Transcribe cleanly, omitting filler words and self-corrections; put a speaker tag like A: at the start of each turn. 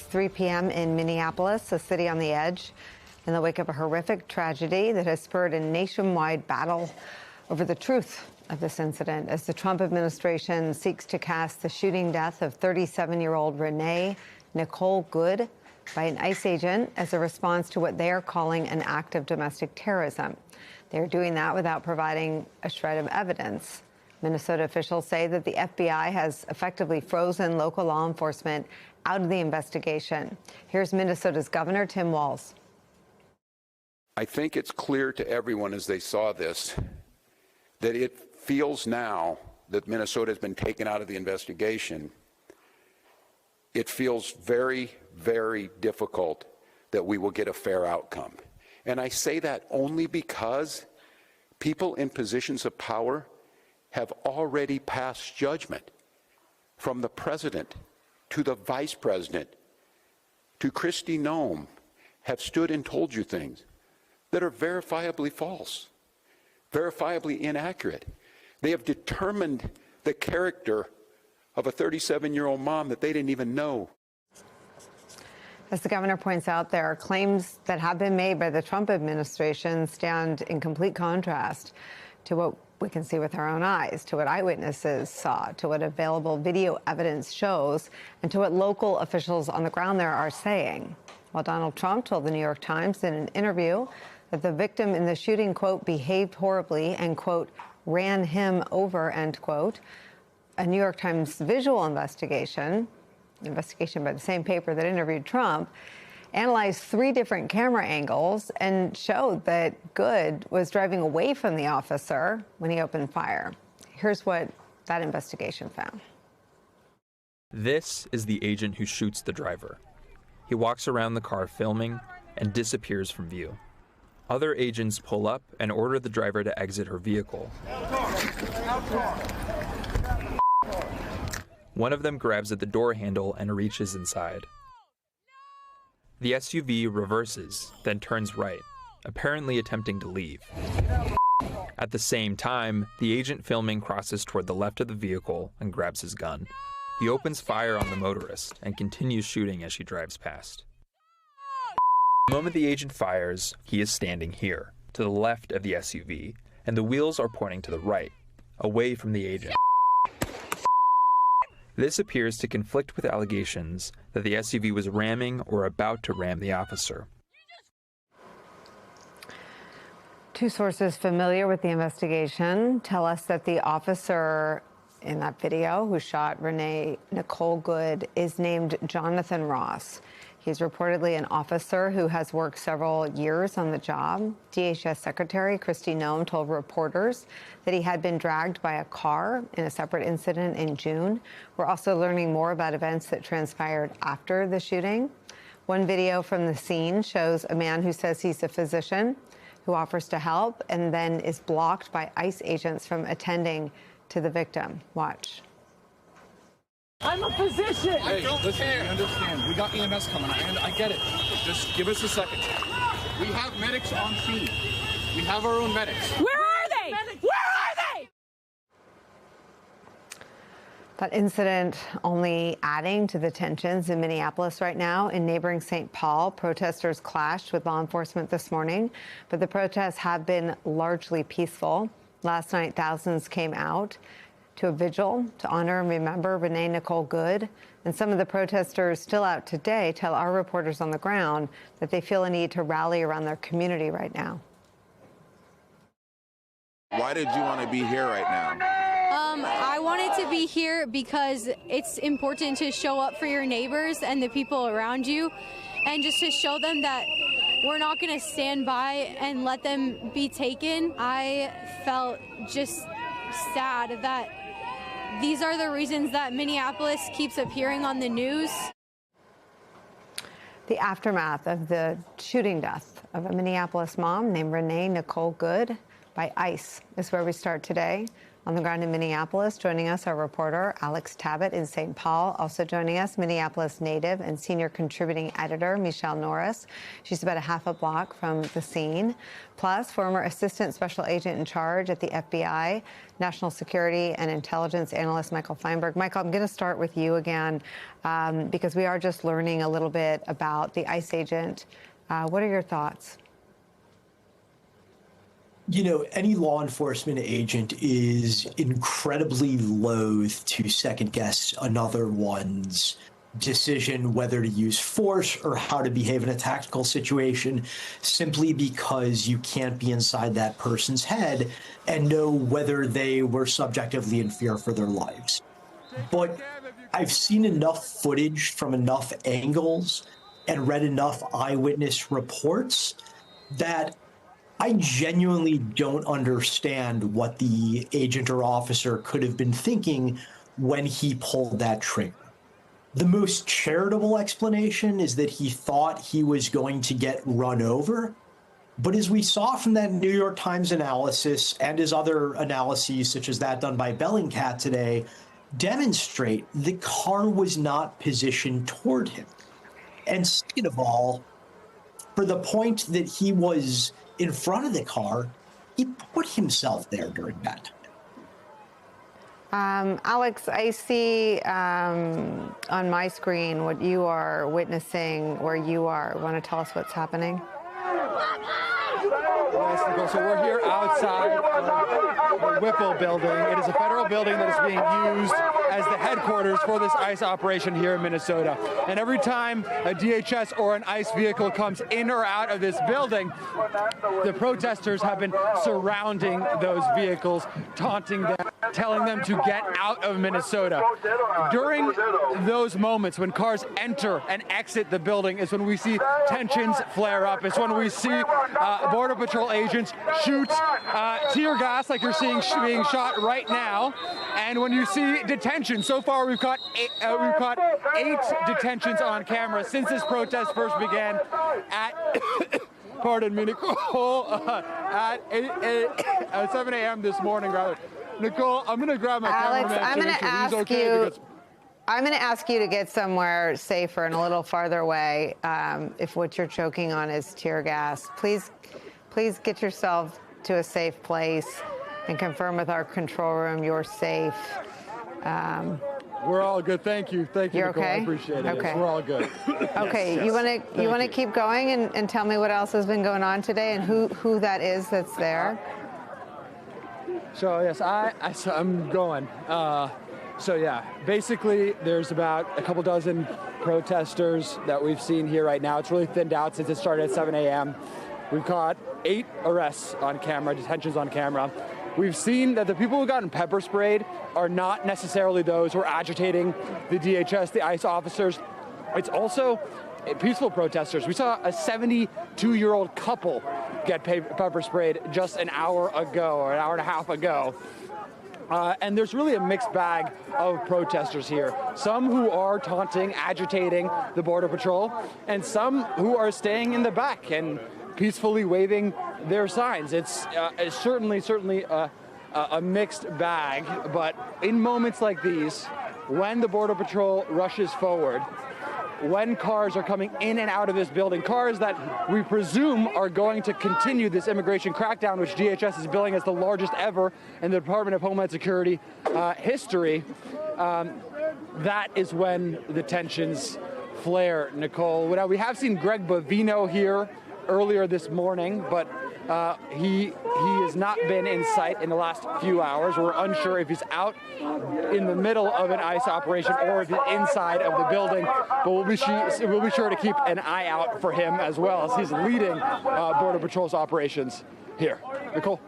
A: 3 p.m. in Minneapolis, a city on the edge, in the wake of a horrific tragedy that has spurred a nationwide battle over the truth of this incident as the Trump administration seeks to cast the shooting death of 37-year-old Renee Nicole Goode by an ICE agent as a response to what they are calling an act of domestic terrorism. They're doing that without providing a shred of evidence. Minnesota officials say that the FBI has effectively frozen local law enforcement out of the investigation. Here's Minnesota's Governor Tim Walz.
B: I think it's clear to everyone as they saw this that it feels now that Minnesota has been taken out of the investigation. It feels very, very difficult that we will get a fair outcome. And I say that only because people in positions of power have already passed judgment, from the president to the vice president to Kristi Noem, have stood and told you things that are verifiably false, verifiably inaccurate. They have determined the character of a 37-year-old mom that they didn't even know.
A: As the governor points out, there are claims that have been made by the Trump administration stand in complete contrast to what we can see with our own eyes, to what eyewitnesses saw, to what available video evidence shows, and to what local officials on the ground there are saying. While Donald Trump told the New York Times in an interview that the victim in the shooting, quote, behaved horribly and, quote, ran him over, end quote, a New York Times visual investigation by the same paper that interviewed Trump, analyzed 3 different camera angles and showed that Goode was driving away from the officer when he opened fire. Here's what that investigation found.
C: This is the agent who shoots the driver. He walks around the car filming and disappears from view. Other agents pull up and order the driver to exit her vehicle. One of them grabs at the door handle and reaches inside. The SUV reverses, then turns right, apparently attempting to leave. At the same time, the agent filming crosses toward the left of the vehicle and grabs his gun. He opens fire on the motorist and continues shooting as she drives past. The moment the agent fires, he is standing here, to the left of the SUV, and the wheels are pointing to the right, away from the agent. This appears to conflict with allegations that the SUV was ramming or about to ram the officer.
A: 2 sources familiar with the investigation tell us that the officer in that video who shot Renee Nicole Goode is named Jonathan Ross. He's reportedly an officer who has worked several years on the job. DHS Secretary Kristi Noem told reporters that he had been dragged by a car in a separate incident in June. We're also learning more about events that transpired after the shooting. One video from the scene shows a man who says he's a physician who offers to help and then is blocked by ICE agents from attending to the victim. Watch.
D: I'm a physician.
E: Hey, listen, I understand. We got EMS coming. I get it. Just give us a second. We have medics on scene. We have our own medics.
D: Where are they? Where are they?
A: That incident only adding to the tensions in Minneapolis right now. In neighboring St. Paul, protesters clashed with law enforcement this morning, but the protests have been largely peaceful. Last night, thousands came out to a vigil to honor and remember Renee Nicole Goode. And some of the protesters still out today tell our reporters on the ground that they feel a need to rally around their community right now.
F: Why did you want to be here right now?
G: I wanted to be here because it's important to show up for your neighbors and the people around you, and just to show them that we're not going to stand by and let them be taken. I felt just sad that these are the reasons that Minneapolis keeps appearing on the news.
A: The aftermath of the shooting death of a Minneapolis mom named Renee Nicole Goode by ICE is where we start today. On the ground in Minneapolis, joining us, our reporter Alex Tabbitt in St. Paul. Also joining us, Minneapolis native and senior contributing editor Michelle Norris. She's about a half a block from the scene. Plus, former assistant special agent in charge at the FBI, national security and intelligence analyst Michael Feinberg. Michael, I'm going to start with you again because we are just learning a little bit about the ICE agent. What are your thoughts?
H: You know, any law enforcement agent is incredibly loath to second guess another one's decision whether to use force or how to behave in a tactical situation, simply because you can't be inside that person's head and know whether they were subjectively in fear for their lives. But I've seen enough footage from enough angles and read enough eyewitness reports that I genuinely don't understand what the agent or officer could have been thinking when he pulled that trigger. The most charitable explanation is that he thought he was going to get run over. But as we saw from that New York Times analysis and his other analyses, such as that done by Bellingcat today, demonstrate the car was not positioned toward him. And second of all, for the point that he was in front of the car, he put himself there during that time.
A: Alex, I see on my screen what you are witnessing where you are. Want to tell us what's happening?
I: Yes, Nicole. So we're here outside the Whipple building. It is a federal building that is being used as the headquarters for this ICE operation here in Minnesota. And every time a DHS or an ICE vehicle comes in or out of this building, the protesters have been surrounding those vehicles, taunting them, telling them to get out of Minnesota. During those moments when cars enter and exit the building is when we see tensions flare up. It's when we see Border Patrol agents shoot tear gas like you're seeing being shot right now. And when you see detention, so far we've caught eight detentions on camera since this protest first began at pardon me, Nicole, at 7 a.m. this morning, rather. Nicole, I'm going to grab my
A: Alex,
I: cameraman.
A: I'm going to ask you to get somewhere safer and a little farther away if what you're choking on is tear gas. Please get yourself to a safe place and confirm with our control room you're safe.
I: We're all good. Thank you. Thank you,
A: You're
I: Nicole.
A: okay?
I: I appreciate it.
A: Okay.
I: Yes, we're all good.
A: Okay,
I: Yes,
A: you want to keep going and tell me what else has been going on today and who that is that's there?
I: So yes, I'm going. So yeah, basically there's about a couple dozen protesters that we've seen here right now. It's really thinned out since it started at 7 a.m. We've caught 8 arrests on camera, detentions on camera. We've seen that the people who gotten pepper sprayed are not necessarily those who are agitating the DHS, the ICE officers. It's also peaceful protesters. We saw a 72-year-old couple get pepper sprayed just an hour ago or an hour and a half ago. And there's really a mixed bag of protesters here. Some who are taunting, agitating the Border Patrol, and some who are staying in the back and peacefully waving their signs. It's certainly a mixed bag, but in moments like these, when the Border Patrol rushes forward, when cars are coming in and out of this building, cars that we presume are going to continue this immigration crackdown, which DHS is billing as the largest ever in the Department of Homeland Security history, that is when the tensions flare, Nicole. Now, we have seen Greg Bovino here earlier this morning, but he has not been in sight in the last few hours. We're unsure if he's out in the middle of an ICE operation or if he's inside of the building, but we'll be sure to keep an eye out for him as well as he's leading Border Patrol's operations here. Nicole?